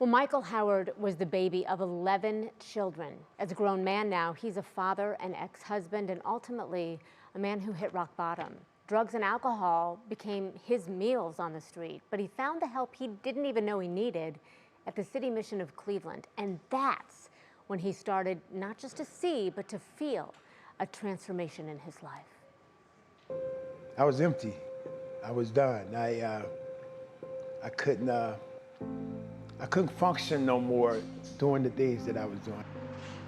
Well, Michael Howard was the baby of 11 children. As a grown man now, he's a father, an ex-husband, and ultimately a man who hit rock bottom. Drugs and alcohol became his meals on the street, but he found the help he didn't even know he needed at the City Mission of Cleveland. And that's when he started not just to see, but to feel a transformation in his life. I was empty. I was done. I couldn't function no more doing the things that I was doing.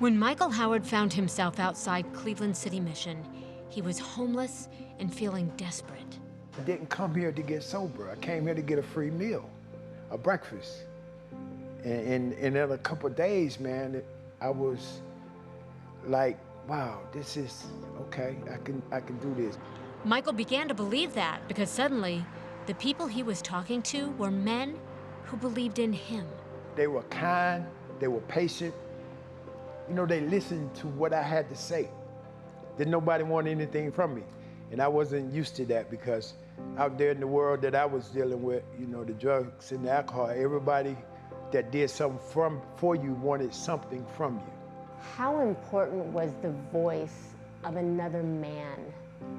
When Michael Howard found himself outside Cleveland City Mission, he was homeless and feeling desperate. I didn't come here to get sober. I came here to get a free meal, a breakfast. And in a couple of days, man, I was like, wow, this is okay. I can do this. Michael began to believe that because suddenly the people he was talking to were men who believed in him. They were kind, they were patient. You know, they listened to what I had to say. Didn't nobody want anything from me. And I wasn't used to that because out there in the world that I was dealing with, you know, the drugs and the alcohol, everybody that did something for you wanted something from you. How important was the voice of another man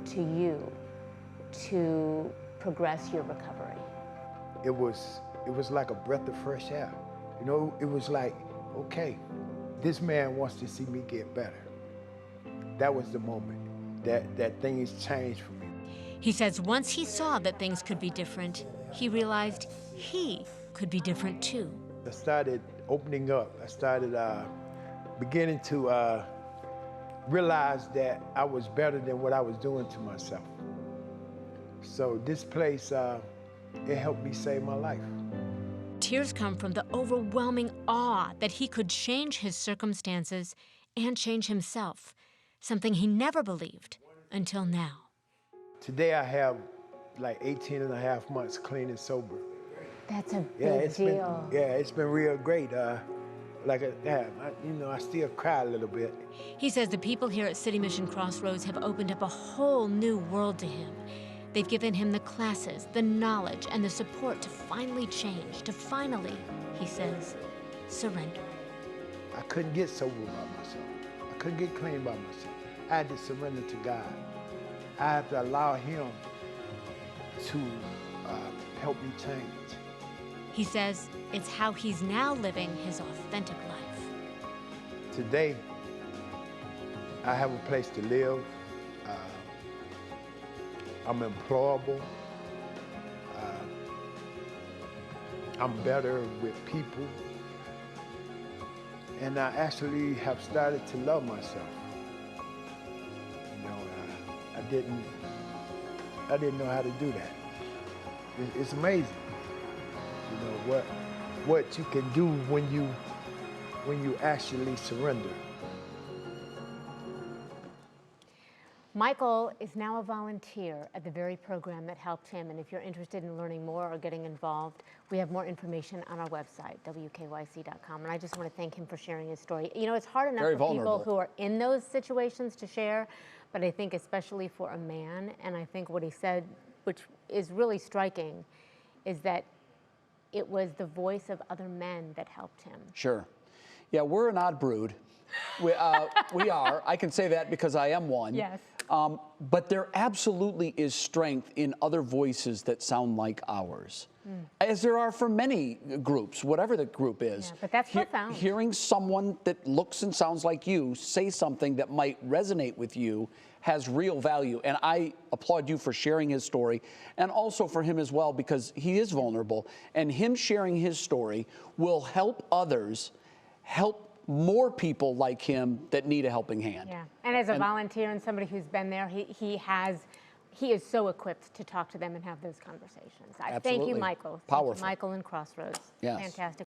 to you to progress your recovery? It was like a breath of fresh air. You know, it was like, okay, this man wants to see me get better. That was the moment that things changed for me. He says once he saw that things could be different, he realized he could be different too. I started opening up. I started beginning to realize that I was better than what I was doing to myself. So this place, it helped me save my life. Tears come from the overwhelming awe that he could change his circumstances and change himself, something he never believed until now. Today I have like 18 and a half months clean and sober. That's a big deal. It's been real great. I still cry a little bit. He says the people here at City Mission Crossroads have opened up a whole new world to him. They've given him the classes, the knowledge, and the support to finally change, to finally, he says, surrender. I couldn't get sober by myself. I couldn't get clean by myself. I had to surrender to God. I had to allow him to help me change. He says it's how he's now living his authentic life. Today, I have a place to live. I'm employable. I'm better with people. And I actually have started to love myself. You know, I didn't know how to do that. It's amazing, you know, what you can do when you actually surrender. Michael is now a volunteer at the very program that helped him, and if you're interested in learning more or getting involved, we have more information on our website, wkyc.com, and I just want to thank him for sharing his story. You know, it's hard enough for people who are in those situations to share, but I think especially for a man, and I think what he said, which is really striking, is that it was the voice of other men that helped him. Sure. Yeah, we're an odd brood. We are. I can say that because I am one. Yes. But there absolutely is strength in other voices that sound like ours, as there are for many groups, whatever the group is. Yeah, but that's profound. Hearing someone that looks and sounds like you say something that might resonate with you has real value. And I applaud you for sharing his story, and also for him as well, because he is vulnerable. And him sharing his story will help others, help more people like him that need a helping hand. Yeah, and as a volunteer and somebody who's been there, he is so equipped to talk to them and have those conversations. Thank you, Michael. Powerful. Thank you, Michael in Crossroads. Yes. Fantastic.